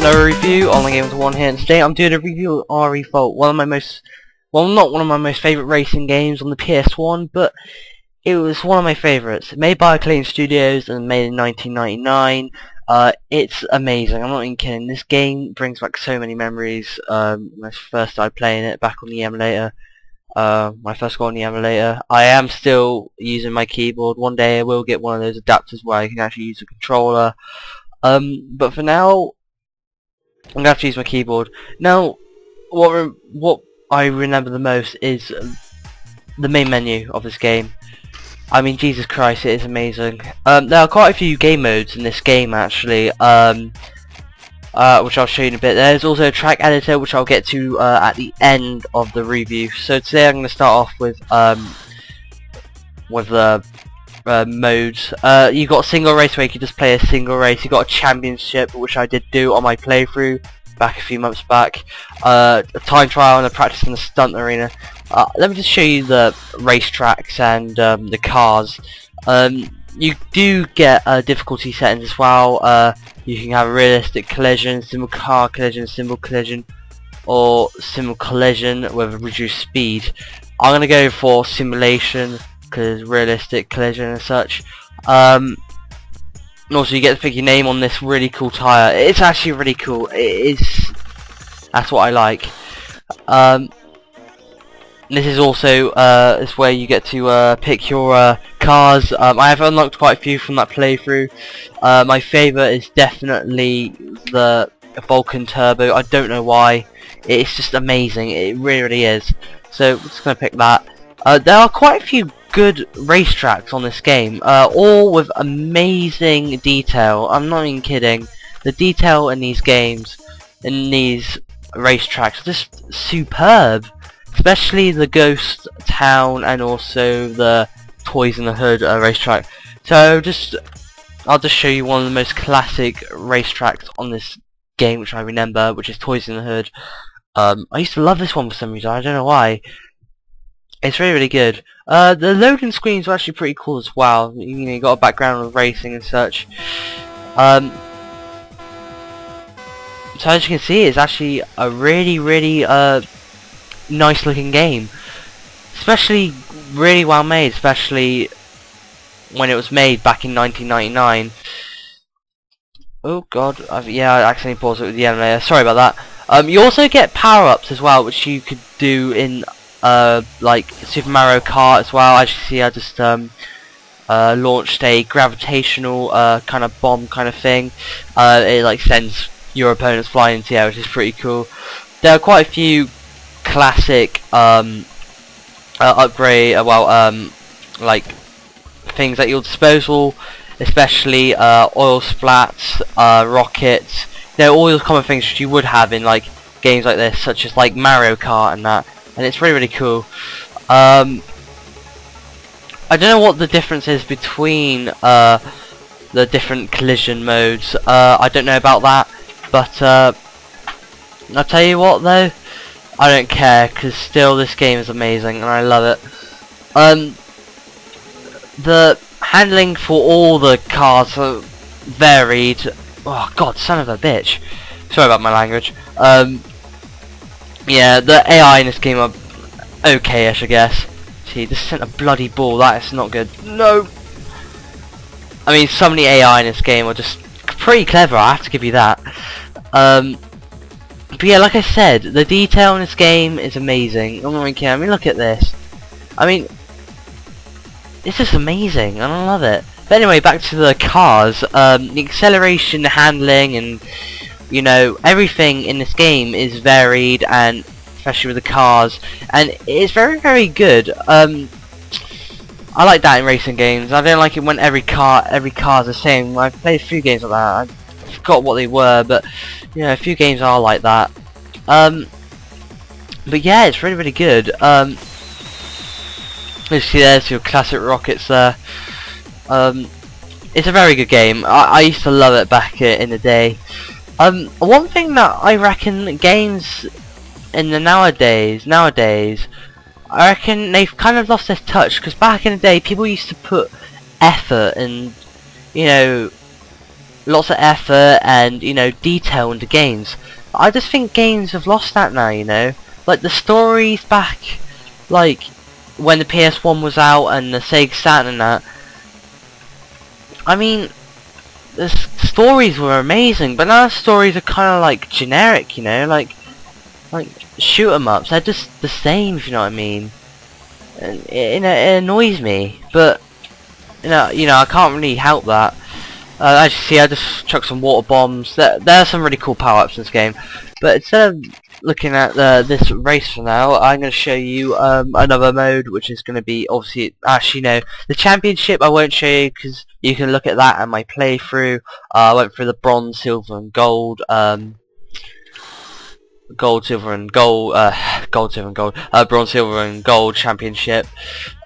another review on the game with one hand. Today I'm doing a review of REVOLT, not one of my most favourite racing games on the PS1, but it was one of my favourites. Made by Acclaim Studios and made in 1999. It's amazing, I'm not even kidding. This game brings back so many memories. When I first started playing it back on the emulator. When I first got on the emulator, I am still using my keyboard. One day I will get one of those adapters where I can actually use a controller. But for now, I'm gonna have to use my keyboard. Now, what I remember the most is the main menu of this game. I mean, Jesus Christ, it is amazing. There are quite a few game modes in this game, actually, which I'll show you in a bit. There's also a track editor, which I'll get to at the end of the review. So today I'm going to start off with the modes. You've got a single race where you can just play a single race. You've got a championship, which I did do on my playthrough back a few months back. A time trial and a practice in the stunt arena. Let me just show you the racetracks and the cars. You do get difficulty settings as well. You can have realistic collision, simple car collision, simple collision, or simple collision with reduced speed. I'm gonna go for simulation because realistic collision and such. And also you get to pick your name on this really cool tire. It's actually really cool. That's what I like. This is also is where you get to pick your cars. I have unlocked quite a few from that playthrough. My favourite is definitely the Vulcan Turbo. I don't know why. It's just amazing. It really is. So I'm just going to pick that. There are quite a few good racetracks on this game, all with amazing detail. I'm not even kidding. The detail in these games, in these racetracks, are just superb. Especially the Ghost Town and also the Toys in the Hood racetrack. So I'll just show you one of the most classic racetracks on this game, which I remember, which is Toys in the Hood. I used to love this one for some reason. I don't know why. It's really, really good. The loading screens are actually pretty cool as well. You got a background of racing and such. So as you can see, it's actually a really, really nice looking game, especially really well made, especially when it was made back in 1999. Oh god, yeah, I accidentally paused it with the emulator, sorry about that. You also get power-ups as well, which you could do in like Super Mario Kart as well. As you see, I just launched a gravitational kind of bomb kind of thing. It like sends your opponents flying into the air, which is pretty cool. There are quite a few classic upgrade, like things at your disposal, especially oil splats, rockets, all those common things which you would have in like games like this, such as like Mario Kart and that, and it's really, really cool. I don't know what the difference is between the different collision modes. I don't know about that, but I'll tell you what though, I don't care, because still this game is amazing and I love it. The handling for all the cars are varied. Oh god, son of a bitch. Sorry about my language. Yeah, the AI in this game are okay-ish, I guess. See, just sent a bloody ball, that is not good. No! I mean, some of the AI in this game are just pretty clever, I have to give you that. But yeah, like I said, the detail in this game is amazing. I'm not even kidding. I mean, look at this. I mean, it's just amazing, and I love it. But anyway, back to the cars. The acceleration, the handling, and everything in this game is varied, and especially with the cars, and it's very, very good. I like that in racing games. I don't like it when every car's the same. I've played a few games like that. I forgot what they were, but a few games are like that. But yeah, it's really, really good. You see there's your classic rockets there. It's a very good game. I used to love it back in the day. One thing that I reckon games in the nowadays, I reckon they've kind of lost their touch, because back in the day people used to put effort and lots of effort and, you know, detail into games. I just think games have lost that now, you know. Like the stories back, like when the PS1 was out and the Sega Saturn and that. I mean, the stories were amazing, but now the stories are kind of like generic, you know, like shoot 'em ups. They're just the same, if you know what I mean. And it annoys me, but you know, I can't really help that. As you see, I just chucked some water bombs. There are some really cool power-ups in this game, but instead of looking at this race for now, I'm going to show you another mode, which is going to be obviously, actually no, the championship I won't show you because you can look at that in my playthrough. I went through the bronze, silver, and gold. Gold, silver, and gold, gold, silver, and gold, bronze, silver, and gold championship.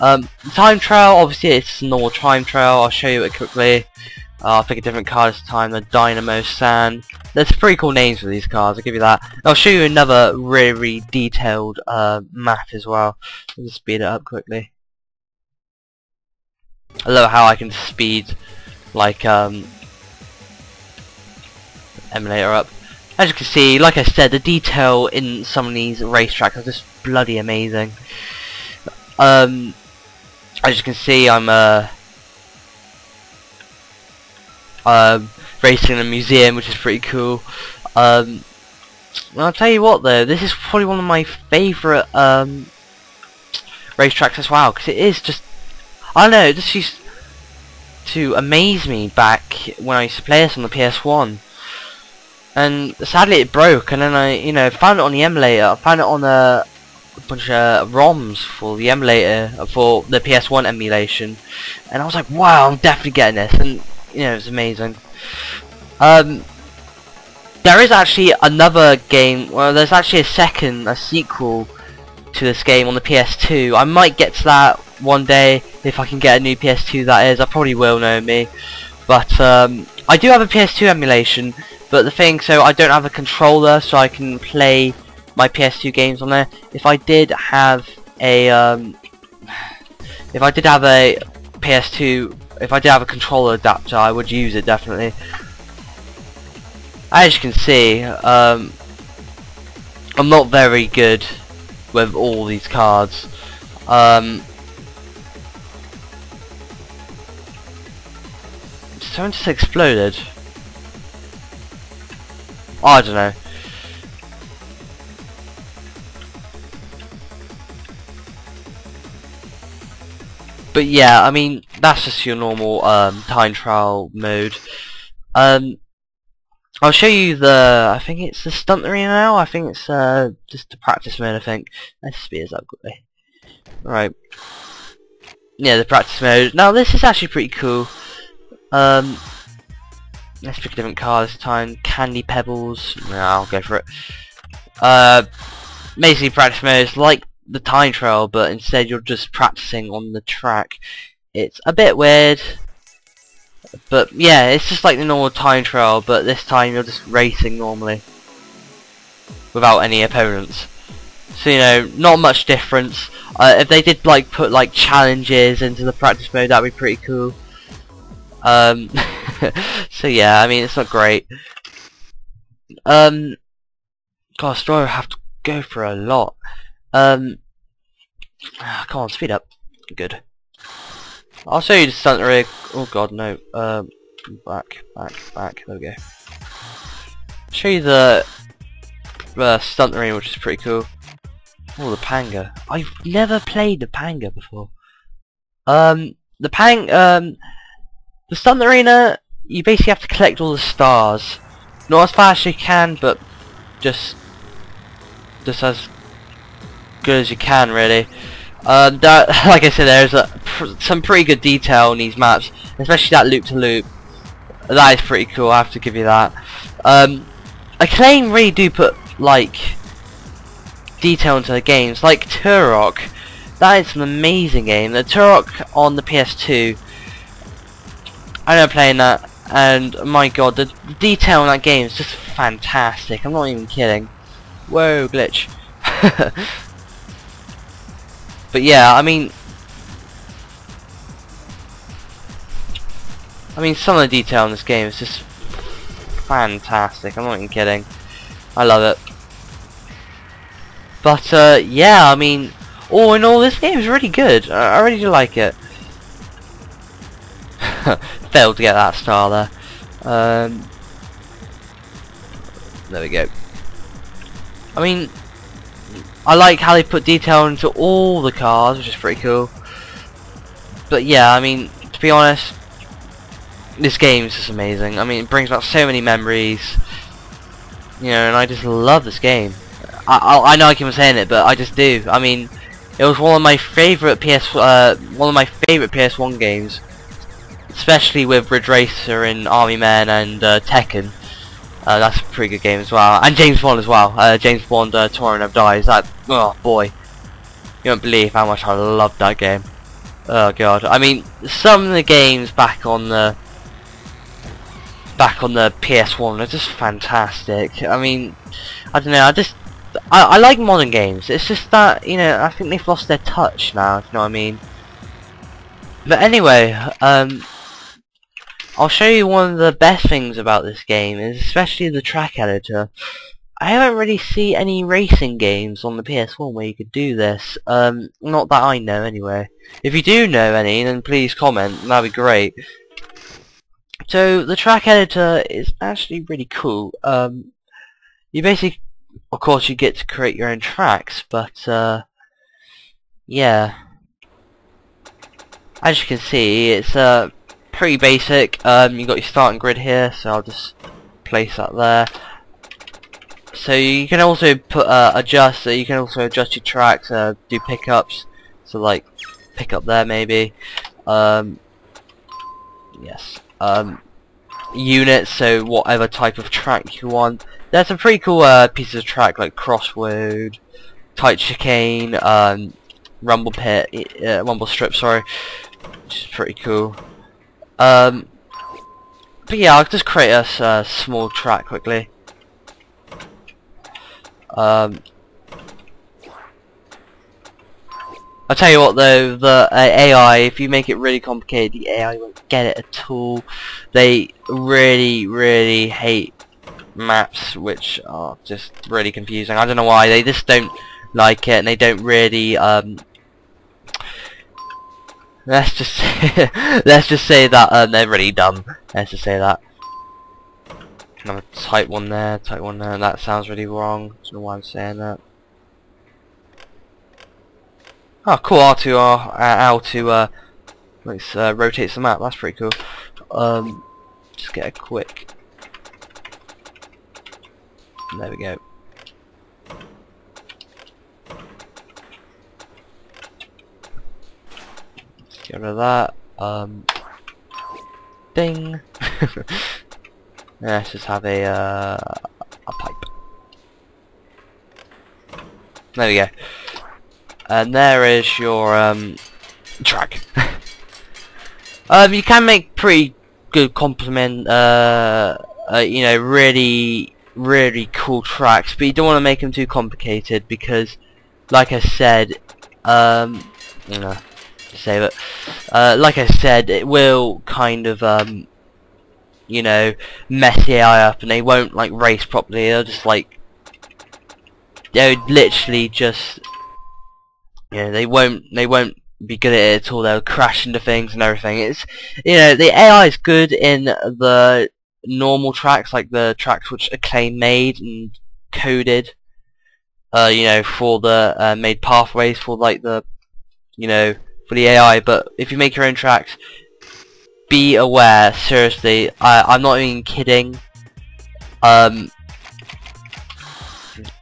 Time trial, obviously it's a normal time trial. I'll show you it quickly. I'll pick a different card this time, the Dynamo Sand. There's pretty cool names for these cards, I'll give you that. I'll show you another really detailed map as well. I'll just speed it up quickly. I love how I can speed like emulator up. As you can see, like I said, the detail in some of these racetracks are just bloody amazing. As you can see, I'm racing in a museum, which is pretty cool. I'll tell you what though, this is probably one of my favourite racetracks as well, because it is just, I don't know, it just used to amaze me back when I used to play this on the PS1. And sadly it broke, and then I, you know, found it on the emulator. I found it on a bunch of ROMs for the emulator, for the PS1 emulation, and I was like, wow, I'm definitely getting this, and you know, it's amazing. There is actually another game, well, there's actually a sequel to this game on the PS2. I might get to that one day, if I can get a new PS2 that is. I probably will, know me. But, I do have a PS2 emulation, but the thing, so I don't have a controller, so I can play my PS2 games on there. If I did have a PS2, if I did have a controller adapter, I would use it definitely. As you can see, I'm not very good with all these cards. Something just exploded. I don't know. But yeah, I mean, that's just your normal time trial mode. I'll show you the, I think it's the stunt arena now. I think it's just the practice mode, I think. Let's speed this up quickly. Right. Yeah, the practice mode. Now this is actually pretty cool. Let's pick a different card this time. Candy Pebbles. No, I'll go for it. Basically practice mode is like the time trial, but instead you're just practicing on the track. It's a bit weird, but yeah, it's just like the normal time trial, but this time you're just racing normally without any opponents. So you know, not much difference. If they did like put like challenges into the practice mode, that'd be pretty cool. So yeah, I mean, it's not great. Gosh, do I have to go for a lot? Come on, speed up. Good. I'll show you the stunt rig. Oh god, no. Back. There we go. Show you the stunt ring, which is pretty cool. Oh, the Panga. I've never played the Panga before. The stunt arena, you basically have to collect all the stars. Not as fast as you can, but just as good as you can, really. Like I said, there's some pretty good detail in these maps, especially that loop-to-loop. That is pretty cool, I have to give you that. Acclaim really do put like detail into the games, like Turok. That is an amazing game. The Turok on the PS2, I know playing that, and my god, the detail in that game is just fantastic. I'm not even kidding. Whoa, glitch. But yeah, I mean some of the detail in this game is just fantastic. I'm not even kidding. I love it. But yeah, I mean, all in all, this game is really good. I really do like it. Failed to get that star there. There we go. I mean, I like how they put detail into all the cars, which is pretty cool. But yeah, I mean, to be honest, this game is just amazing. I mean, it brings back so many memories. You know, and I just love this game. I know I keep on saying it, but I just do. I mean, it was one of my favorite PS1 games, especially with Ridge Racer and Army Men and Tekken. That's a pretty good game as well, and James Bond as well. James Bond, Tomorrow Never Dies. That, oh boy, you don't believe how much I loved that game. Oh god, I mean, some of the games back on the PS1 are just fantastic. I mean, I don't know. I like modern games. It's just that, you know, I think they've lost their touch now, if you know what I mean. But anyway, I'll show you one of the best things about this game, is especially the track editor. I haven't really seen any racing games on the PS1 where you could do this. Not that I know anyway. If you do know any, then please comment, that'd be great. So, the track editor is actually really cool. You basically, of course, you get to create your own tracks, but yeah, as you can see, it's pretty basic. You got your starting grid here, so I'll just place that there. So you can also put adjust. So you can also adjust your tracks, do pickups. So like pickup there maybe. Yes. Units. So whatever type of track you want. There's some pretty cool pieces of track like Crossroad, Tight Chicane, Rumble Pit, Rumble Strip. Sorry, which is pretty cool. But yeah, I'll just create a small track quickly. I'll tell you what though, the AI, if you make it really complicated, the AI won't get it at all. They really hate maps, which are just really confusing. I don't know why, they just don't like it, and they don't really, let's just say that they're really dumb. Let's just say that. Another type one there, that sounds really wrong. I don't know why I'm saying that. Oh, cool, R2 rotates the map, that's pretty cool. Just get a quick... There we go. Get rid of that. Ding. Let's just have a pipe. There we go. And there is your track. You can make pretty good complement, you know, really cool tracks, but you don't want to make them too complicated because, like I said, you know, save it. Like I said, it will kind of you know, mess the AI up, and they won't like race properly. They'll just like, they'll literally just, you know, they won't be good at it at all. They'll crash into things and everything. It's, you know, the AI is good in the normal tracks, like the tracks which Acclaim made and coded, you know, for the made pathways for like the, you know, for the AI. But if you make your own tracks, be aware, seriously, I'm not even kidding.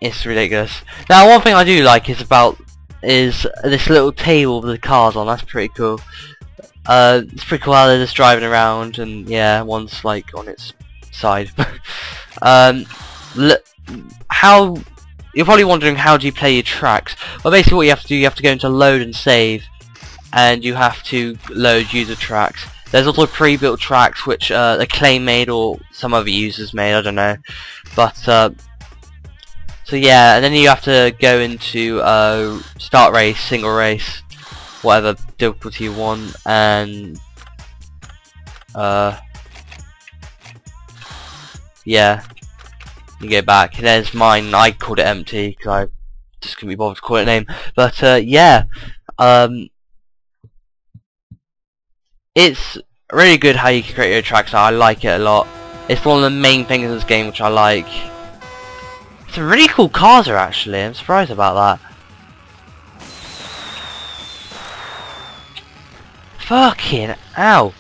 It's ridiculous. Now, one thing I do like is this little table with the cars on. That's pretty cool. It's pretty cool how they're just driving around, and yeah, one's like on its side. How you're probably wondering, how do you play your tracks? Well, basically, what you have to do, you have to go into load and save, and you have to load user tracks. There's also pre-built tracks which Acclaim made or some other users made, I don't know. But so yeah, and then you have to go into start race, single race, whatever difficulty you want, and yeah, you go back. There's mine. I called it empty because I just couldn't be bothered to call it a name. But yeah, it's really good how you can create your tracks. I like it a lot. It's one of the main things in this game which I like. Some really cool cars are actually. I'm surprised about that. Fucking ow.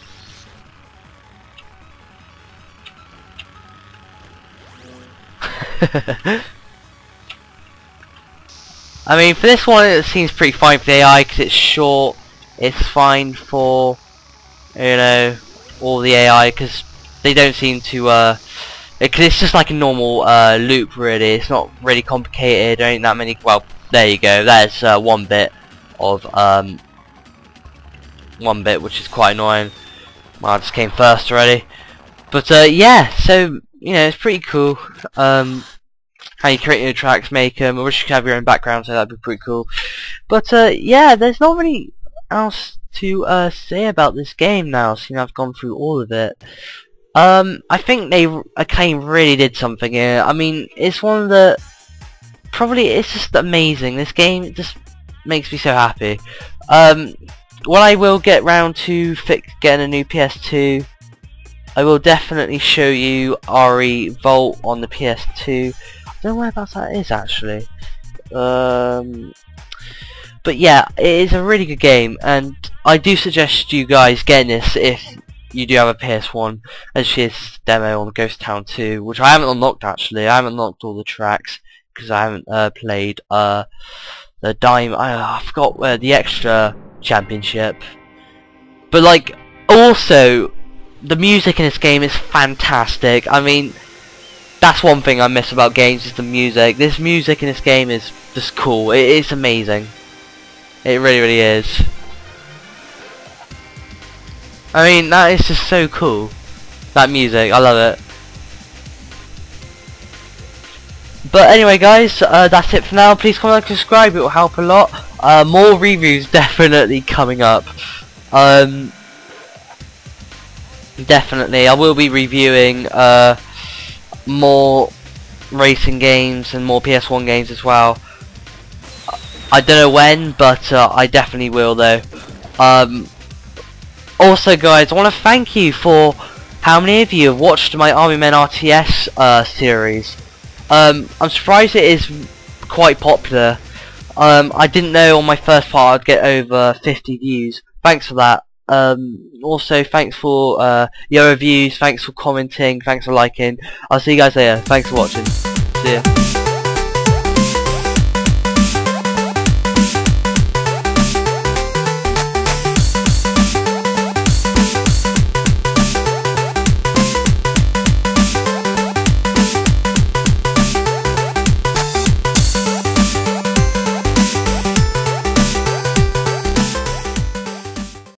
I mean, for this one it seems pretty fine for the AI because it's short. It's fine for, you know, all the AI because they don't seem to cause it's just like a normal loop really. It's not really complicated. There ain't that many. Well, there you go. There's one bit of which is quite annoying. Well, I just came first already. But yeah, so you know, it's pretty cool. How you create your tracks, make them. I wish you could have your own background, so that'd be pretty cool. But yeah, there's not really else to say about this game now. So, you know, I've gone through all of it. I think Acclaim really did something here. I mean, it's one of the it's just amazing. This game just makes me so happy. When I will get round to getting a new PS2, I will definitely show you REVOLT on the PS2. I don't know whereabouts that is actually. But yeah, it is a really good game, and I do suggest you guys getting this if you do have a PS1, as this demo on Ghost Town 2, which I haven't unlocked actually. I haven't unlocked all the tracks because I haven't played the I forgot where the extra championship. But like, also the music in this game is fantastic. I mean, that's one thing I miss about games, is the music. This music in this game is just cool. It is amazing. It really, really is. I mean, that is just so cool. That music, I love it. But anyway guys, that's it for now. Please comment, like, subscribe, it will help a lot. More reviews definitely coming up. Definitely, I will be reviewing more racing games and more PS1 games as well. I don't know when, but I definitely will though. Also guys, I want to thank you for how many of you have watched my Army Men RTS series. I'm surprised it is quite popular. I didn't know on my first part I'd get over 50 views. Thanks for that. Also thanks for your reviews, thanks for commenting, thanks for liking. I'll see you guys later. Thanks for watching. See ya.